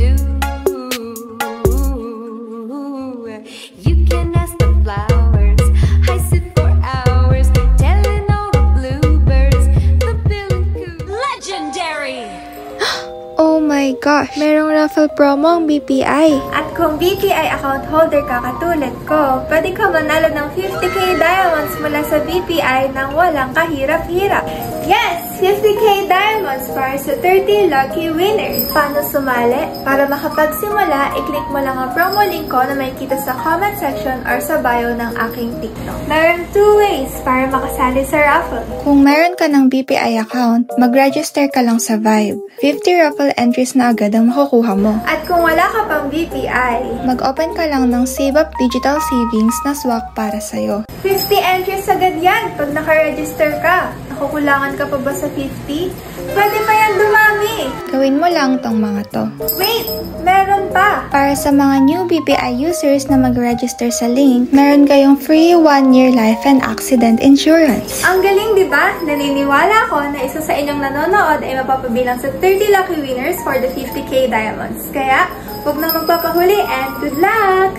do. You can ask the flowers, I sit for hours telling all the bluebirds the bill and coo. Legendary! Oh my gosh, merong raffle promo ang BPI. At kung BPI account holder ka katulad ko, pwede ka manalo ng 50k diamonds mula sa BPI nang walang kahirap-hirap. Yes! 50k diamonds para sa 30 lucky winners. Paano sumali? Para makapagsimula, i-click mo lang ang promo link ko na makikita sa comment section or sa bio ng aking TikTok. Meron 2 ways para makasali sa raffle. Kung meron ka ng BPI account, mag-register ka lang sa Vibe. 50 raffle entries na agad ang makukuha mo. At kung wala ka pang BPI, mag-open ka lang ng Save Up Digital Savings na swak para sa'yo. 50 entries agad yan pag naka-register ka. Nakukulangan ka pa ba sa 50? Pwede pa yan dumami! Gawin mo lang tong mga to. Wait! Meron pa! Para sa mga new BPI users na mag-register sa link, meron kayong free 1-year life and accident insurance. Ang galing, di ba? Naniniwala ko na isa sa inyong nanonood ay mapapabilang sa 30 lucky winners for the 50k diamonds. Kaya, huwag na magpapahuli and good luck!